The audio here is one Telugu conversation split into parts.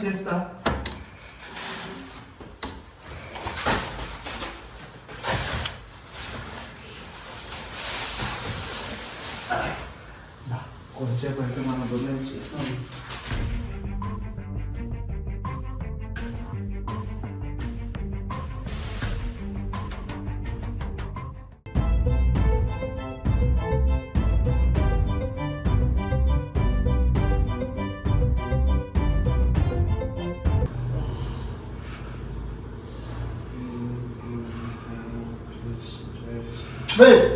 చేస్తా. కొంచెంసేపు అయితే మన గురించి చేస్తాం. బస్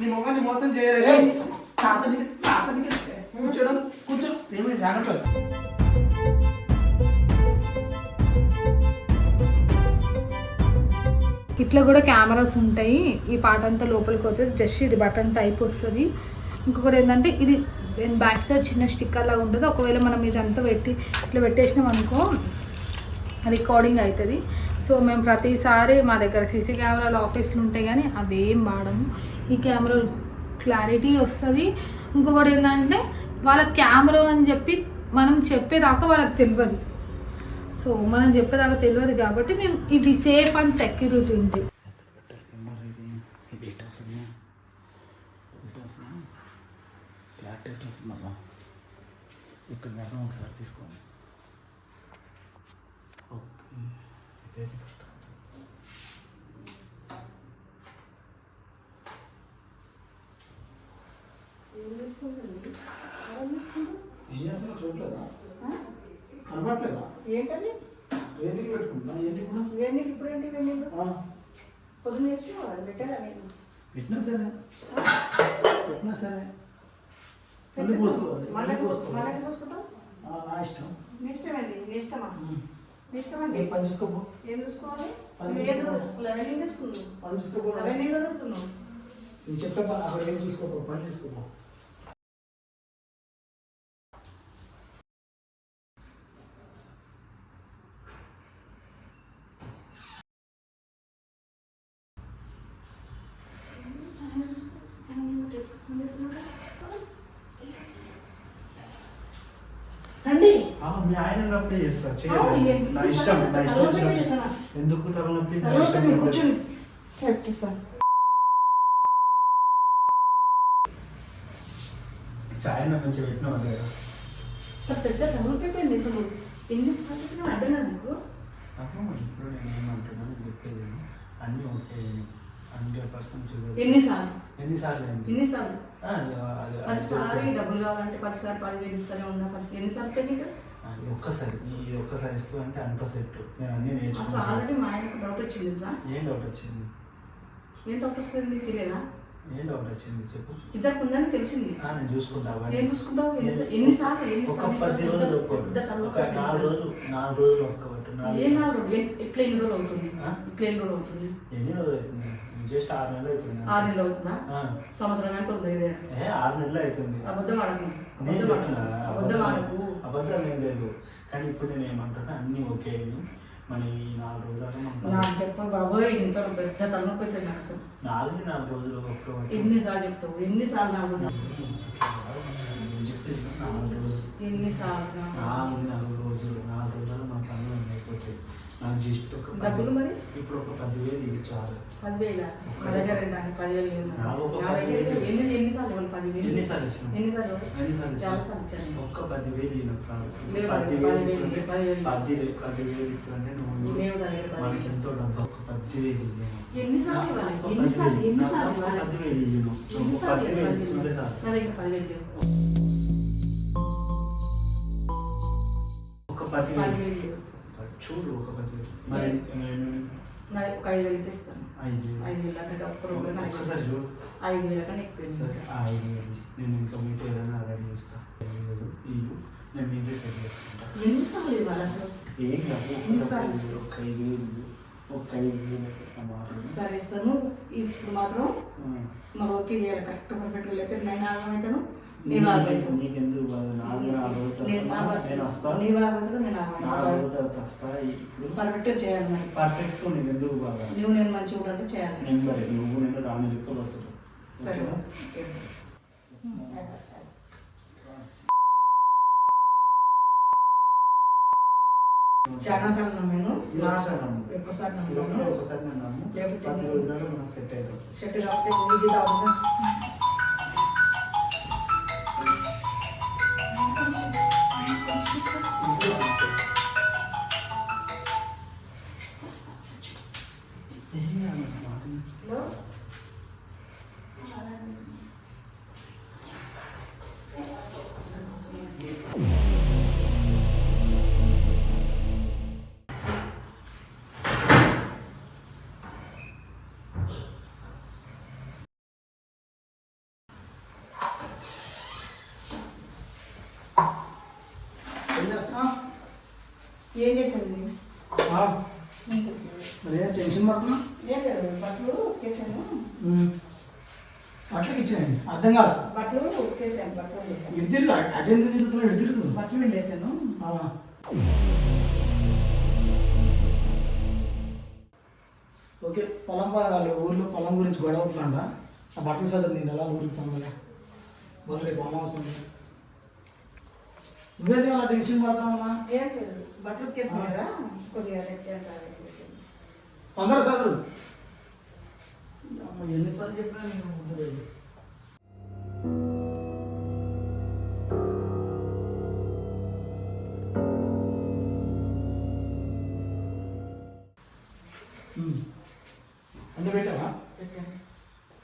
నీ మోసం చేయలేదు. కూర్చోడం కూర్చో ఏమి జాగ్రత్త. ఇట్లా కూడా కెమెరాస్ ఉంటాయి. ఈ పాట అంతా లోపలికి వస్తుంది. జస్ట్ ఇది బటన్ టైప్ వస్తుంది. ఇంకొకటి ఏంటంటే ఇది బ్యాక్ సైడ్ చిన్న స్టిక్కర్ లాగా ఉంటుంది. ఒకవేళ మనం ఇదంతా పెట్టి ఇట్లా పెట్టేసినాం అనుకో రికార్డింగ్ అవుతుంది. సో మేము ప్రతిసారి మా దగ్గర సీసీ కెమెరాలు ఆఫీస్లో ఉంటాయి కానీ అవేం వాడము. ఈ కెమెరా క్లారిటీ వస్తుంది. ఇంకొకటి ఏంటంటే వాళ్ళ కెమెరా అని చెప్పి మనం చెప్పేదాకా వాళ్ళకి తెలియదు. సో మనం చెప్పేదాకా తెలియదు కాబట్టి మేము ఇది సేఫ్ అండ్ సెక్యూరిటీ ఉంటుంది. ఇక్కడ మేడం ఒకసారి తీసుకోండి. ఓకే చూడలేదా? కనపడలేదా? ఏంటది? వేణీళ్ళు పెట్టుకుంటా. ఏంటి కూడా వేణీళ్ళు ఇప్పుడు ఏంటి వేణీళ్ళు పొద్దున్న వేసి పెట్టారా? నేను పెట్టినా సరే మళ్ళీ పోసుకోవాలి. మళ్ళీ పోసుకుంటాం. నా ఇష్టం. మీ ఇష్టమేది. నీ ఇష్టమా? నీ ఇష్టమండి. పని చూసుకోపో. ఏం చూసుకోవాలి? పని చూసుకోపో. నేను చెప్పా అక్కడ ఏం చూసుకోపో. పని చూసుకోపో. మీ ఆయన ఉన్నప్పుడే చేస్తారు. చేయాలి. నా ఇష్టం. ఎందుకు తలనొప్పి? చాయ్ మంచిగా పెట్టినా అదే పెద్ద తలనొప్పి అసలు. ఎన్నిసార్లు అడ్డా నాకు ఇప్పుడు నేను ఏమంటున్నాను చెప్పేది అన్నీ ఉంటాయి. 100% ఎన్నిసార్లు డబ్బులు కావాలంటే 10 సార్లు 10,000 ఇస్తానే ఉన్నా. ఎన్నిసార్లు చెల్లి ఒక్కసారి ఇస్తూ అంటే అంత సెట్. నేను అన్ని నేర్చుకున్నాను. ఆల్రెడీ మా ఆయనకు డౌట్ వచ్చింది. ఏం డౌట్ వచ్చింది? ఏం డౌట్ వస్తుంది తెలియదా? ఏం డౌట్ వచ్చింది చెప్పు. ఇద్దరు ఉందని తెలిసింది. నేను చూసుకుంటావా? ఏం చూసుకుంటావు? ఎన్నిసార్లు? ఒక 10 రోజులు ఒక 4 రోజులు ఒక్కబట్టు. ఏ 4 రోజులు? ఎట్లా ఎన్ని రోజులు అవుతుంది? ఎన్ని రోజులు అవుతుంది? జస్ట్ 6 నెలలు అవుతుంది. 6 నెలలు అవుతుందా? సంవత్సరానికి 6 నెలలు అవుతుంది. అబద్ధం ఆడకు. అబద్ధం ఏం లేదు. కానీ ఇప్పుడు నేను ఏమంటున్నా అన్ని ఓకే మన ఈ 4 రోజులు నాకు చెప్పాలి బాబోయ్. ఇంత పెద్ద తలనొప్పి అయితే నాకు అసలు 4 రోజులు ఒక్క. ఎన్నిసార్లు చెప్తావు? ఎన్నిసార్లు నాకు చెప్పేసి 4 రోజులు. ఎన్నిసార్లు? 4 రోజులు మన పనులు అయిపోతాయి. నాకు జస్ట్ ఒక డబ్బులు మరి ఇప్పుడు ఒక 10,000 ఇది చాలు. 10,000 మా దగ్గర 10,000 ఎన్నిసార్లు? 10,000 ఎన్నిసార్లు ఇచ్చాను? ఒక్క 10,000 ఒకసారి 10,000 ఇస్తుంటే నువ్వు మనకి ఎంతో డబ్బు. ఒక 10,000 ఎన్నిసార్లు? 10,000 ఇస్తుంటే ఒక 10,000 చూడు. ఒక 10,000 మరి ఒక 5,000 ఇస్తాను. 5,000 ఒక్కసారి చూడు. 5,000 కన్నా ఎక్కువ. సరే 5,000 నేను ఇంకా మీతో ఏదైనా రెడీ చేస్తాను. నేను మీతో సెట్ చేసుకుంటాను. ఎన్నిసార్లు ఇవ్వాలి అసలు? ఏం కాదు. ఒక 5,000 సరే ఇస్తాను. ఇప్పుడు మాత్రం మరి ఓకే చేయాలి, కరెక్ట్ పర్ఫెక్ట్గా లేకపోతే నేను ఆగమవుతాను, నేను ఆగమవుతాను. నీకెందుకు పర్ఫెక్ట్గా చేయాలి. మరి పర్ఫెక్ట్ నీకు ఎందుకు బాగా నువ్వు నేను మంచిగా ఉంటే చేయాలి. నెంబర్ నువ్వు నేను రాని లెక్క బతుకుతావు. సరే చాలా సార్లు నమ్మాను, ఒక్కసారి నమ్మాను. ఒకసారి నమ్ము, లేకపోతే 10 రోజులలో మనం సెట్ అవుతాం. చెట్టు కాకపోతే ఈజీ కాకుండా ఏం చేసింది? టెన్షన్ పడుతున్నా. ఏం లేదు, బట్టలు ఉక్కేసాను. బట్టలకి ఇచ్చాను, అర్థం కాదు. బట్టలు ఉక్కేసాను, బట్టలు వేసాను. ఇటు తిరుగు, అటు ఎందుకు తిరుగుతున్నా, ఇటు తిరుగు. బట్టలు పిండేసాను. ఓకే, పొలం వాళ్ళు ఊర్లో పొలం గురించి గొడవ అవుతుందా? ఆ బట్టలు చదువు నేను ఎలా ఊరుకుతాను కదా, వాళ్ళు రేపు అమావాస్య. నువ్వైతే అలా టెన్షన్ పడతావమ్మా. ఏం లేదు, బట్టలు ఉక్కేసాను కదా, కొద్దిగా తొందర చదువు. ఎన్నిసార్లు చెప్పినా నేను ఉండలేదు. అంటే పెట్టావా?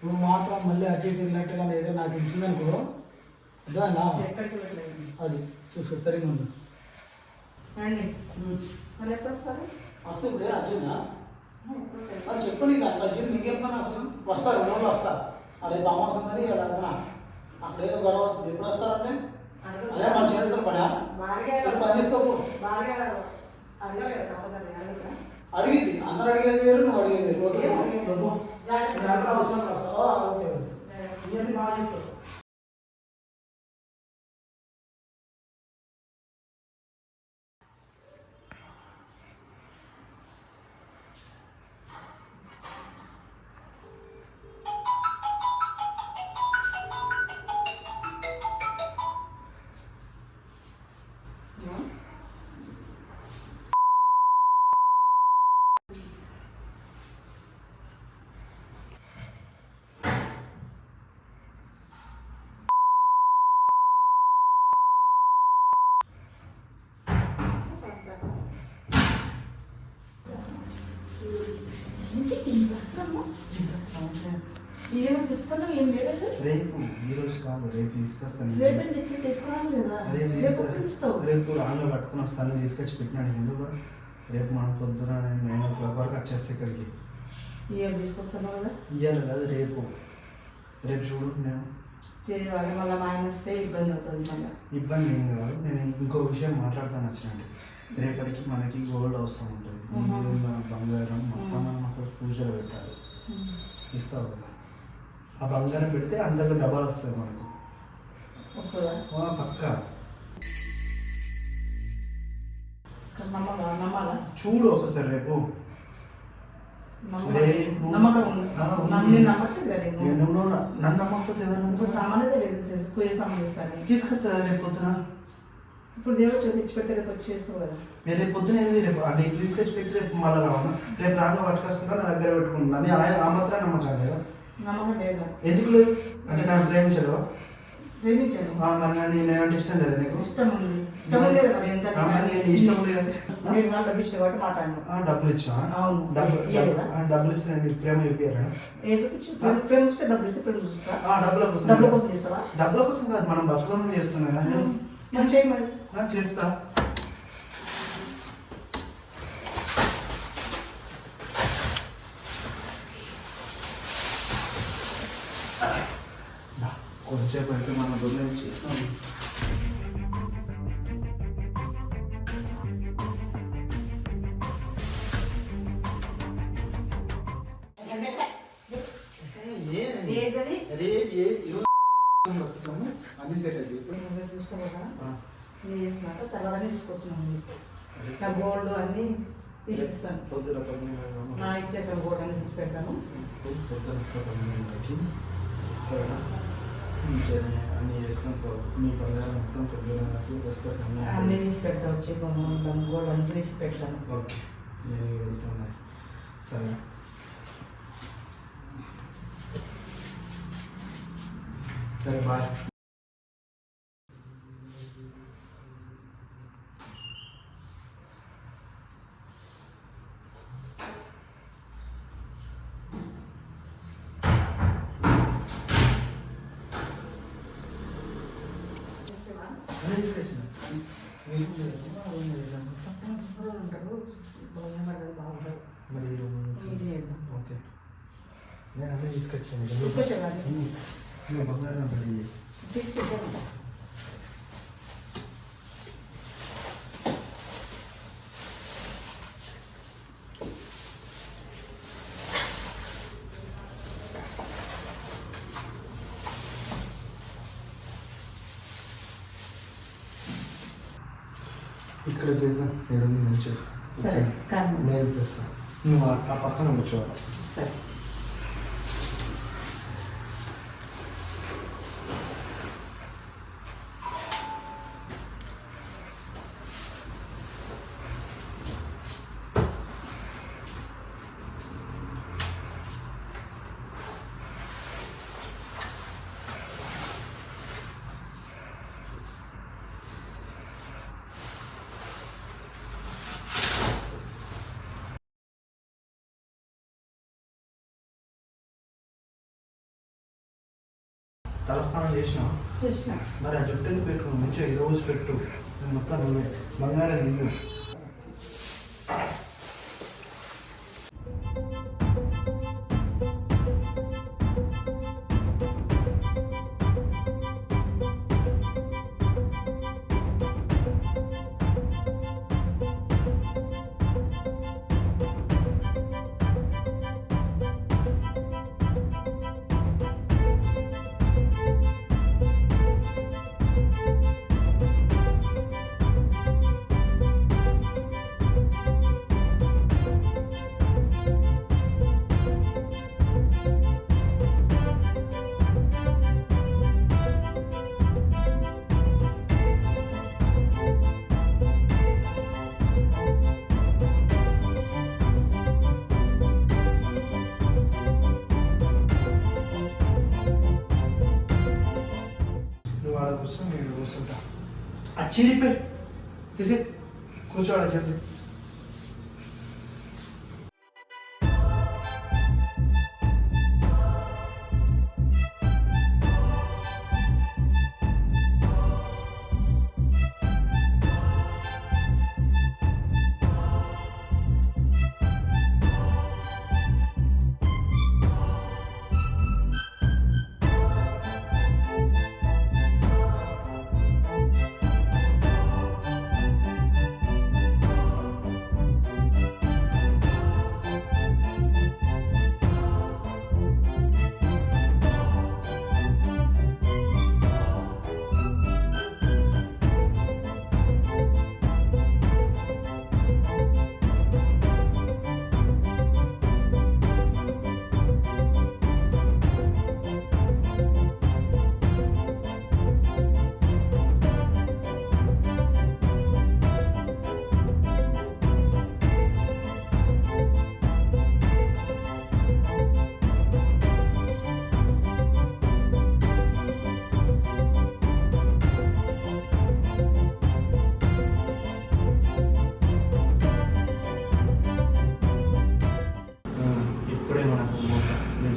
నువ్వు మాత్రం మళ్ళీ అటు ఇటు వెళ్ళినట్టుగా ఏదో నాకు తెలిసిందనుకో, అర్థమైందా? అది చూసుకో, సరిగ్గా ఉంది. వస్తే ఇప్పుడే వచ్చిందా? చెప్పు, నీకు అంత వచ్చింది, నీకేం పని అసలు? వస్తారు, 2 రోజులు వస్తా. అదే అమావాస్య ఉందని అది అంతనా అక్కడ ఏదో గొడవ. ఎప్పుడు వస్తారంటే అదే మన చేతులు పడా పని చేసుకోకు. అడిగింది, అందరు అడిగేది వేరు, నువ్వు అడిగేది వేరు. ఓకే, వచ్చినప్పుడు వస్తావా? ఓకే, ఇవన్నీ బాగా చెప్తావు. రేపు ఈరోజు కాదు, రేపు తీసుకొస్తాను. రేపు రాళ్ళు పట్టుకుని వస్తాను, తీసుకొచ్చి పెట్టినాను. ఎందుకు రేపు మనం పొద్దున 9 o'clock వరకు వచ్చేస్తే ఇక్కడికి. తీసుకొస్తాను కదా, ఇవ్వాలి కదా రేపు. రేపు చూడు, నేను మళ్ళీ మా ఆయన వస్తే ఇబ్బంది అవుతుంది. మళ్ళీ ఇబ్బంది ఏం కాదు. నేను ఇంకో విషయం మాట్లాడతాను వచ్చినట్టు. రేపటికి మనకి గోల్డ్ అవసరం ఉంటుంది, బంగారం మొత్తం మనం అక్కడ పూజలు పెట్టాలి. ఇస్తావు కదా, ఆ బంగారం పెడితే అందరికి డబల్ వస్తుంది మనకు. వస్తుందా? పక్కా. నమ్మాలా? చూడు ఒకసారి రేపు. నన్ను నమ్మకపోతే తీసుకొస్తా రేపు పొద్దున. ఇప్పుడు దేవుడు తెచ్చి పెడితే రేపు వచ్చి చేస్తావు కదా. మీరు రేపు పొద్దున ఏంది, రేపు నీకు తీసుకొచ్చి పెట్టి రేపు మళ్ళీ రావను. రేపు రాగా పట్టుకొసుకుంటా, నా దగ్గర పెట్టుకుంటున్నా. అది ఆ మాత్రం నమ్మకం లేదా? నమ్మకం లేదు. ఎందుకు లేదు అంటే నాకు ప్రేమించలేవా? ప్రేమించాను. మరి నేను ఇష్టం లేదు నీకు? ఇష్టం ఉంది. ఇష్టం లేదు. మరి ఎంత ఇష్టం లేదు. డబ్బు ఇచ్చే కాబట్టి మాట్లాడాను. డబ్బులు ఇచ్చా? డబ్బులు ఇస్తే నేను ప్రేమ చెప్పారా? ప్రేమిస్తే డబ్బులు ఇస్తే ప్రేమ చూస్తా. డబ్బుల కోసం చేస్తావా? డబ్బుల కోసం కాదు, మనం బతుకమ్మ చేస్తున్నా కదా. చేస్తా. కొంచెంసేపు అయితే మన గురించి చేస్తాం. ఏదది అరే అన్ని సెట్ అయితే చూసుకోవాలా నేను చేస్తున్నట్టు తర్వాత తీసుకొచ్చినాను నా గోల్డ్ అన్నీ తీసిస్తాను పొద్దున నా ఇచ్చేసాను గోల్డ్ అన్ని తీసి పెడతాను అన్నీ చేసుకుని మీ బంగారం మొత్తం పొద్దున వస్తారు అన్నీ తీసి పెడతా వచ్చి గోల్డ్ అన్ని తీసి పెడతాను ఓకే నేను వెళ్తాను సరే సరే బాయ్ తీసుకొచ్చిన మరి ఓకే నేను అన్నీ తీసుకొచ్చాను బంగారం తీసి పెట్టాను ఇక్కడ చేద్దాం నేను మంచిగా సరే నేను చేస్తాను నువ్వు ఆ పక్కన కూర్చోవాలి సరే తలస్నానం చేసినా చేసిన మరి ఆ జుట్టు ఎందుకు పెట్టుకున్నావు మంచిగా ఈ రోజు పెట్టు నేను మొత్తం నువ్వే బంగారం నీళ్ళు కూర్చో నేను కూర్చుంటా ఆ చిరిపే తీసి కూర్చోవాలి చెప్పి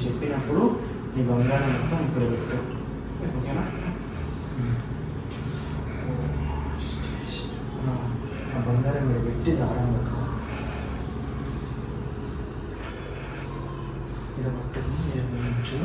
చెప్పినప్పుడు నీ బంగారం మొత్తం ఇక్కడ పెట్టు ఓకేనా ఆ బంగారం ఇక్కడ పెట్టి దారం పెట్టుకో ఇలా పట్టుకుని ఉంచు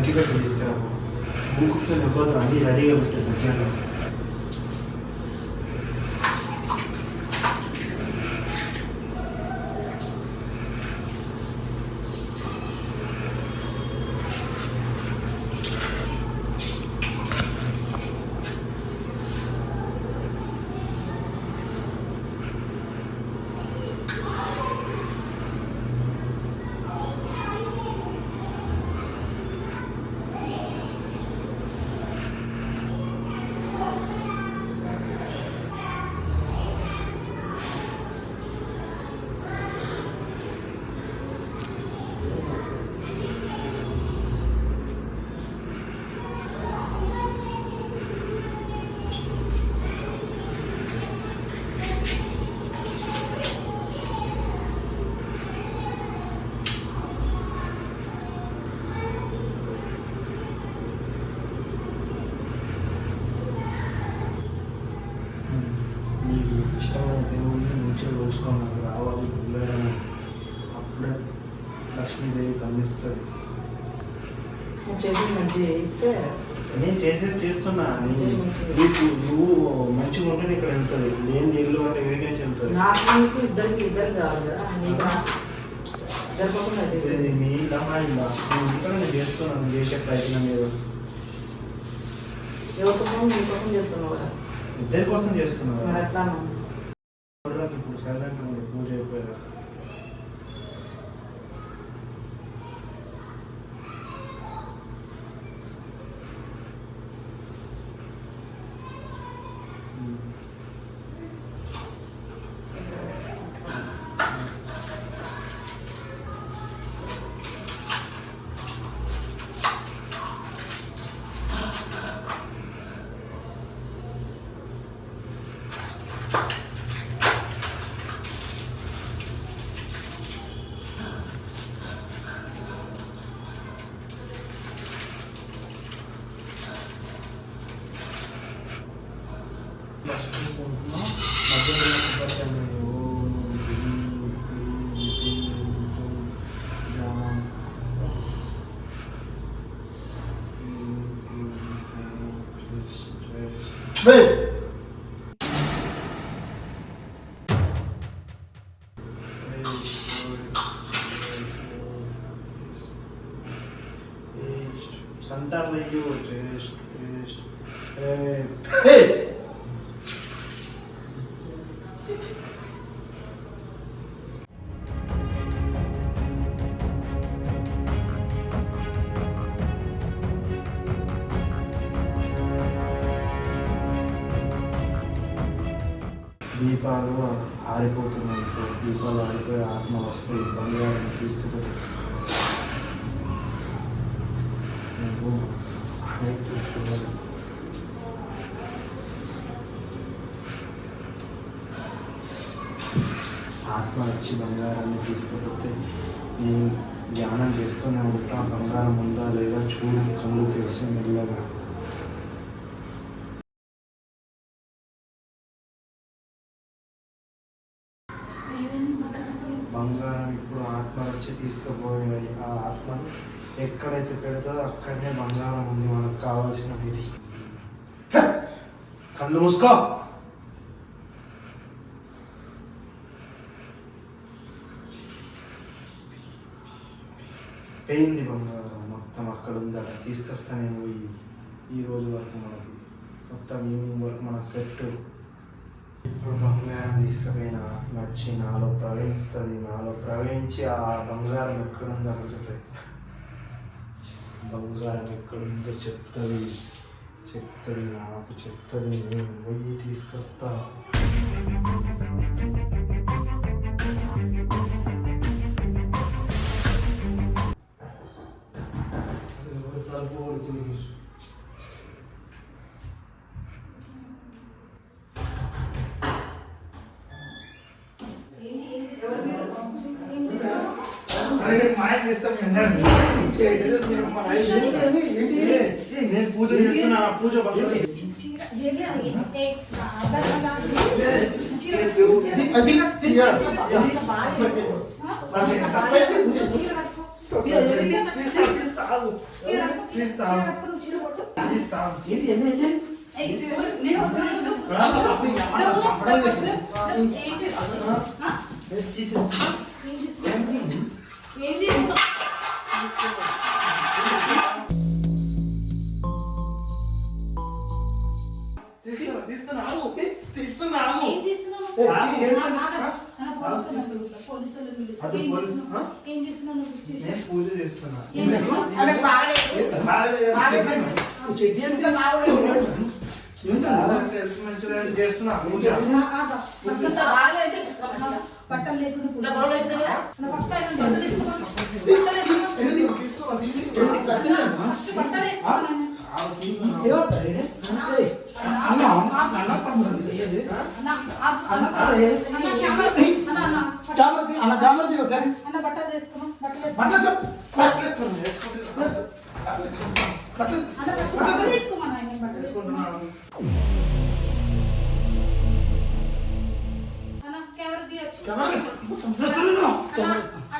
మంచిగా తీసుకురాము ఊకుతో నింపదు అన్నీ రెడీగా పెట్టాను మధ్యాహ్నం. నీకు ఇష్టమైన దేవుడిని మంచిగా రోజుకొని నాకు రావాలి గుళ్ళారని అప్పుడే లక్ష్మీదేవి కనిపిస్తుంది. నువ్వు చేసి మంచిగా చేయిస్తే నేను చేసేది చేస్తున్నా. నీకు నువ్వు మంచిగా ఉంటే ఇక్కడ వెళ్తుంది, లేని ఇల్లు అంటే ఏడికెళ్ళి వెళ్తుంది. నాకు నీకు ఇద్దరు కావాలి కదా, నీకు జరగకుండా చేసేది. ఇది మీ ఇల్లా మా ఇల్లా? నేను ఇక్కడ నేను చేస్తున్నాను, నేను చేసే ప్రయత్నం లేదు. ఎవరి కోసం నీ కోసం చేస్తున్నావు కదా, ఇద్దరి కోసం చేస్తున్నాను. మరి ఎట్లా ఇప్పుడు సైలెంట్ పూజ అయిపోయాక Best. Santar lagi wo taste. దీపాలు ఆరిపోతున్నాయి. దీపాలు ఆరిపోయి ఆత్మ వస్తే బంగారాన్ని తీసుకుపోతే ఆత్మ వచ్చి బంగారాన్ని తీసుకుపోతే నేను ధ్యానం చేస్తూనే ఉంటా. బంగారం ఉందా లేదా చూడు, కళ్ళు తెరిసి మెల్లగా. బంగారం ఇప్పుడు ఆత్మ వచ్చి తీసుకుపోయాయి. ఆ ఆత్మను ఎక్కడైతే పెడతాదో అక్కడనే బంగారం ఉంది. మనకు కావాల్సిన ఇది. కళ్ళు మూసుకో. పోయింది బంగారం మొత్తం అక్కడ ఉంది. అక్కడ తీసుకొస్తా నేను ఈ రోజు వరకు మనకి మొత్తం ఈవినింగ్ వరకు మన సెట్. ఇప్పుడు బంగారం తీసుకుపోయిన ఆత్మ వచ్చి నాలో ప్రవహిస్తుంది. నాలో ప్రవహించి ఆ బంగారం ఎక్కడుందో అక్కడ చెప్పారు. బంగారం ఎక్కడుందో చెప్తుంది నాకు చెప్తుంది. నేను పోయి తీసుకొస్తా. నేను పూజ చేస్తున్నా. పూజ తీస్తా. తీస్తా. ఏంటి ఏంటి ఏంటి తీసేస్తా. తీస్తున్నా ఆగు. తీస్తున్నా ఆగు. నేను పూజ చేస్తున్నా. చెడ్డి అంటే తెలుసు మంచిగా చేస్తున్నా పూజ. బట్టలు లేకుండా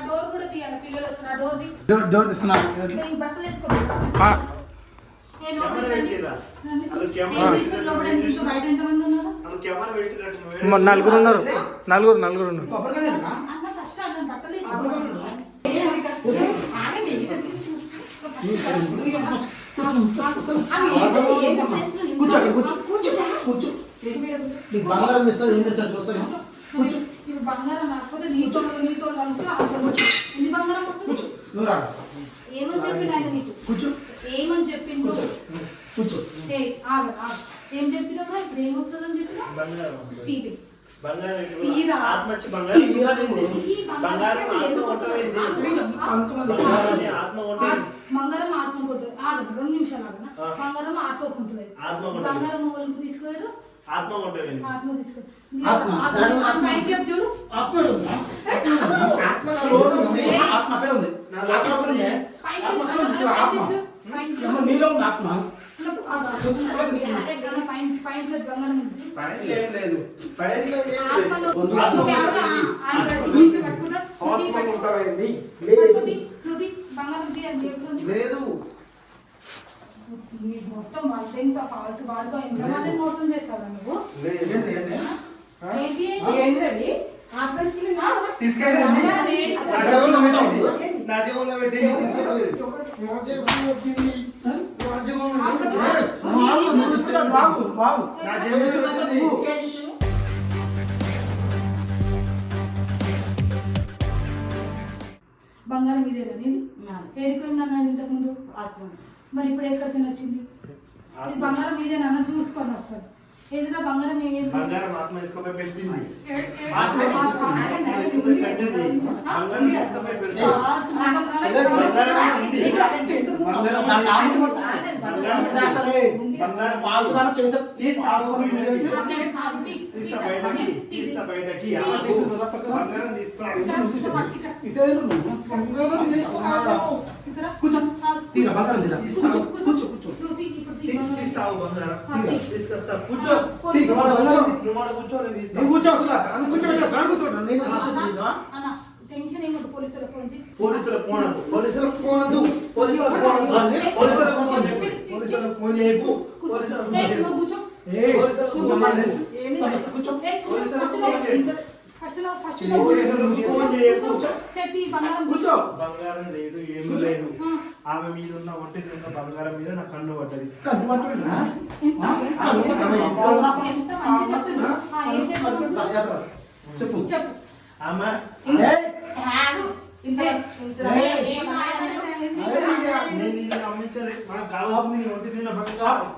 డోర్ కూడా తీయాలి, పిల్లలు వస్తున్నారు. డోర్ తీస్తున్నా బట్టలు వేసుకో. నలుగురు ఉన్నారు. నలుగురు ఉన్నారు. బంగారం ఇస్తారు ఏం చేస్తారు చూస్తాను బంగారం రాకపోతే నీతో ఇది బంగారం వస్తుంది. నువ్వు రా ఏమని చెప్పిండు ఆయన నీకు? కూర్చో ఏమని చెప్పిండు? కూర్చో. ఏం చెప్పినావు? ఇప్పుడు ఏమొస్తుందని చెప్పినా? టీవీ బంగారం ఆత్మ కొట్టు. 2 నిమిషాలు ఆగనా? బంగారం ఆత్మ కొంటుంది. బంగారం ఊరికి తీసుకుపోయారు. ఆత్మ తీసుకో. చూడు మీలో ఉంది ఆత్మ. లేదు మొత్తం వాళ్ళ ఫాల్తు వాడుకో. ఎంతమందిని మోసం చేస్తావు నువ్వు? తీసుకెళ్ళండి. నా జీవంలో పెట్టింది బంగారం ఇదేనా నీది? ఏడుకుందన్నాడు ఇంతకు ముందు. మరి ఇప్పుడు ఎక్కడికైనా వచ్చింది? ఇది బంగారం ఇదేనా చూసుకొని వస్తాడు. ఏదైనా బంగారం బంగారం ఆత్మ వేసుకోపోయి పెట్టింది. బంగారం లేదు, ఏమీ లేదు. ఆమె మీద ఉన్న ఒంటి మీద ఉన్న బంగారం మీద నా కన్ను పడ్డది. చెప్పు ఆమె నేను నిన్ను నమ్మించలే. నాకు కావాల్సింది నీ ఒంటి మీద బంగారం.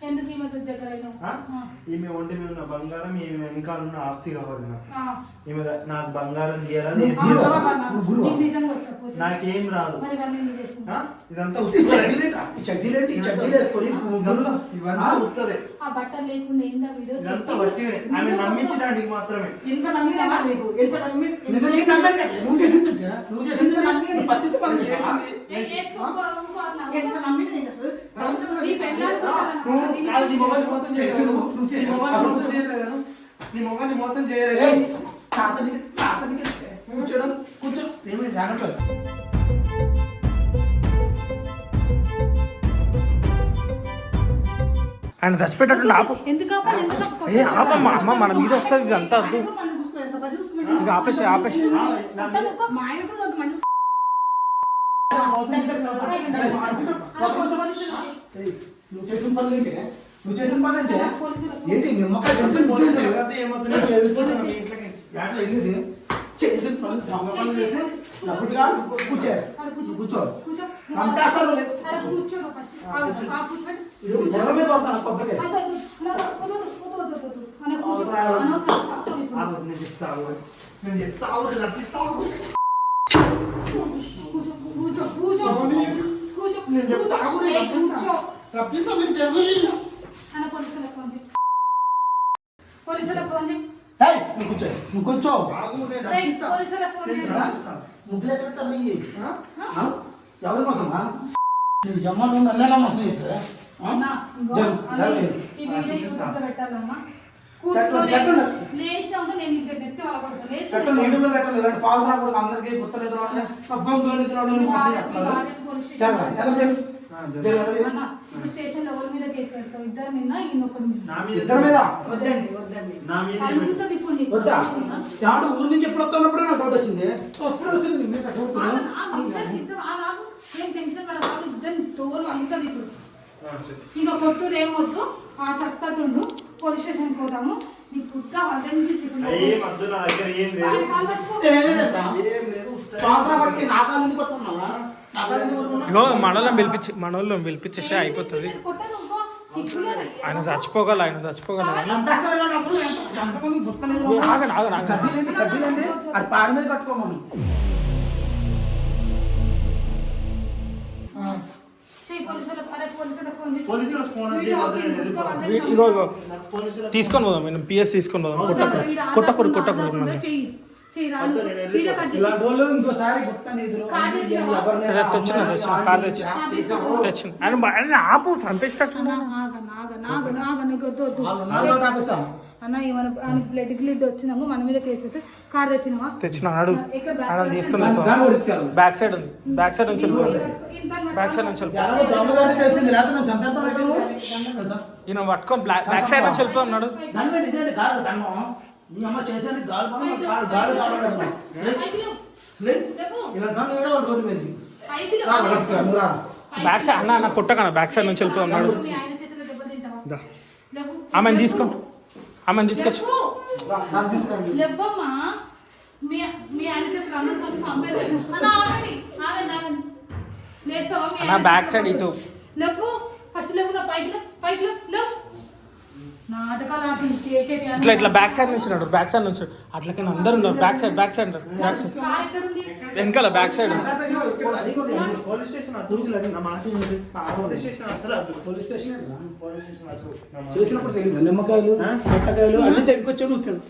ఎందుకు ఈమె దగ్గర ఈమె ఒంటి మీద ఉన్న బంగారం, ఈమె వెనకాల ఉన్న ఆస్తి కావాలి నాకు. ఈమె నాకు బంగారం తీయాలని నాకేం రాదు. ఇదంతా ఇవంతా ఉత్తదే. ఆ బట్టలు లేకుండా ఏందా వీడియో? ఇదంతా వట్టివే. ఆమె నమ్మించడానికి మాత్రమే. ఇంత నమ్మినా నువ్వు చేసింది పత్తి పని చేస్తా. ఎంత నమ్మినా అసలు నీ మొగాన్ని మోసం చేయలేదు. నీ మొగాన్ని మోసం చేయలేదు. కూర్చోడం కూర్చో ఏమైనా జాగ్రత్త. ఆయన చచ్చిపెట్టండి ఆపు. ఎందుకు ఆపాలి? ఎందుకు ఆపుకో- ఏ ఆపమ్మా అమ్మ, మన మీద వస్తుంది ఇది అంతా వద్దు. మనం చూసుకో, ఎంత పది చూసుకుని ఇంకా ఆపేసి ఆపేసి. మొత్తం ఒక్క మా ఆయన కూడా అంత మంచి నువ్వు చేసిన పనులు ఏంటి? నువ్వు చేసిన పనులు ఏంటి? పోలీసులు ఏంటి మీ మొక్క తెలిసిన పోలీసులు పోలీసులు ఎవరైతే ఏమవుతుందో నేను వెళ్ళిపోతాను మీ ఇంట్లోకి. యాట్లో వెళ్ళేది చేసిన పనులు దొంగ పనులు చేసి నవ్వుడుగా కూర్చోరు. ఆడ కూర్చో. కూర్చో కూర్చో. సంపేస్తారు ఆడ కూర్చోడు ఫస్ట్. ఆ కూర్చోండి. ఇది బుర్ర మీద పడతాను కొబ్బరికాయ. వద్దు, వద్దు. వద్దు. అన్న కూర్చో. అనవసరం వస్తావు ఇప్పుడు. ఆగు, నేను చెప్తా ఆగు. నేను చెప్తా ఆగు, రప్పిస్తావు. కూర్చో. కూర్చో. కూర్చో. కూర్చో. నేను చెప్తా ఆగు, నేను ఏయ్, కూర్చో. రప్పిస్తావు, నేను తెలియదు. అన్న పోలీసులకు ఫోన్ చేయి. పోలీసులకు ఫోన్ చేయి. ఏయ్, నువ్వు కూర్చో. నువ్వు కూర్చో. ఆగు, నేను రేయ్, రప్పిస్తా. పోలీసులకు ఫోన్ చేయి. నేను రప్పిస్తా. ముగ్గులు ఎక్కడ తల్లి? ఆ? ఎవరి కోసమా? నీ జమ్మలు నల్లగా మోసం చేస్తే అన్న, ఇంగో, అన్న, ఈ వీడియో యూట్యూబ్లో పెట్టాలమ్మా. కూర్చోలే. లేచినాక నేను ఇంత నెత్తి వాళ్ళబడతాను. లేచి పెట్టండి, యూట్యూబ్లో పెట్టండి. ఇలాంటి ఫాల్తున్నా కూడా అందరికీ గుర్తలేదు మోసం చేస్తారు. చాలా ఎలా చేయాలి? ఆ, జరుగు. అన్న, ఇప్పుడు స్టేషన్లో ఎవరి మీద కేసు పెడతావు? ఇద్దరి మీద, ఈయనొకరి మీద. నా మీద ఇద్దరి మీద వద్దండి వద్దండి. నా మీద అలుగుతుంది ఇప్పుడు నీకు. వద్దా? యాడు ఊరు నుంచి ఎప్పుడు వస్తున్నప్పుడు నాకు డౌట్ వచ్చింది. అప్పుడు వచ్చింది నీ మీద డౌట్. ఆగు, ఆగు, ఇద్దరు ఆగు. ఏం టెన్షన్ పడకు. ఇద్దరిని తోలు అంటుంది ఇప్పుడు. ఆ, చెప్పు. ఇంకా కొట్టుది ఏమొద్దు. ఆ సస్తటుండు. పోలీస్ స్టేషన్కి పోతాము. నీ కుక్క వాళ్ళని తీసి ఇప్పుడు ఏం వద్దు, నా దగ్గర ఏం లేదు. ఆయన కాలు పట్టుకో. ఏం లేదంట. ఏం లేదు, ఉత్తరం. పాత్ర పడికి నా కాలు ఎందుకు పట్టుకున్నావా? నా కాలు ఎందుకు పట్టుకున్నావా? ఇగో మనోళ్ళని పిలిపించేసి అయిపోతుంది. కొట్టదు ఇంకో సిగ్గులేదు. ఆయన చచ్చిపోగల చంపేస్తాను అన్నప్పుడు ఎంతమంది గుర్తలేదు. ఆగండి, ఆగండి, ఆగండి. కడ్డీలేంటి అది పాడి మీద కట్టుకోమను. చెయ్యి పోలీసులకు. అదే పోలీసులకు ఫోన్ చేయి. పోలీసులకు ఫోన్ అయితే వీడియో వద్దు, నేను కుక్క వెళ్ళిపోతాను. వాళ్ళని ఇగో ఇగో నాకు పోలీసులకు తీసుకొని పోదాం, నేను పిఎస్ తీసుకొని పోదాం. కొట్టకూడదు. చెయ్యి. చెయ్యి రాను. వద్దు, నేను వీడియో కట్ చేసి. ఇలాంటి వాళ్ళు ఇంకోసారి గుర్త నిధులు కార్ తెచ్చినావా? తెచ్చిన కార్ తెచ్చిన ఆయన ఆపు చంపేసేటట్టు. అన్న, ఆగ, నీకు వద్దు, వద్దు. వాళ్ళు ఉన్నారు కాబట్టి ఆపిస్తాం. అన్న ఏమైనా బ్లడ్ గ్లిడ్ వచ్చినాక మన మీద కేసు అయితే కార్ తెచ్చినావా? తెచ్చిన అన్నాడు ఇక్కడ బ్యాక్ ఆయన సైడ్ తీసుకుని దాన్ని కూడా తీసుకెళ్ళాలి. బ్యాక్ సైడ్ ఉంది, బ్యాక్ సైడ్ నుంచి వెళ్ళిపోండి. ఇంత బ్యాక్ సైడ్ నుంచి వెళ్ళిపో. ఎలాగో దొంగదాన్ని తెలిసింది లేకపోతే నేను చంపేస్తాను అయితే నువ్వు. ఈయన పట్టుకొని బ్యాక్ సైడ్ నుంచి వెళ్ళిపో అన్నాడు. దాన్ని పెట్టి ఇదేంటి కాదు దండం. నీ అమ్మ చేసేది గాలి పనులు గాలి కావాలి. ఇలా దాన్ని వేరే వాడు రోడ్డు మీద నువ్వు రా. బ్యాక్ సైడ్ అన్న కొట్టకన్నా బ్యాక్ సైడ్ నుంచి వెళ్ళిపో అన్నాడు. ఆయన చేతిలో దెబ్బ తింటావా? దా. లేవు. ఆమెను తీసుకోండి, ఆమెను తీసుకొచ్చి లేవు. రా, దాన్ని తీసుకురండి. లేవమ్మా. మీ ఆయన చేతులు అందరూ చంపేస్తారు. అన్న, ఆగండి. లేస్తావా? మీ అన్న ఆయన బ్యాక్ సైడ్ చేతులు ఇటు. లేవు. ఫస్ట్ లేవు. పైకి లేవు. నాటకాలు ఆడుతుంది చేసేది. ఇట్లా బ్యాక్ సైడ్ నుంచి ఉన్నాడు, బ్యాక్ సైడ్ నుంచి అట్లకి అందరు ఉన్నారు. బ్యాక్ సైడ్ కార్ ఎక్కడుంది? వెనకాల బ్యాక్ సైడ్. పోలీస్ స్టేషన్ వద్దు. నా మాట వినండి. పోలీస్ స్టేషన్ అసలు వద్దు. పోలీస్ స్టేషన్ పోలీస్ స్టేషన్ వద్దు. నా మాట చేసినప్పుడు తెలియదు నిమ్మకాయలు పుట్టకాయలు అన్ని తెగొచ్చాడు వచ్చాడు.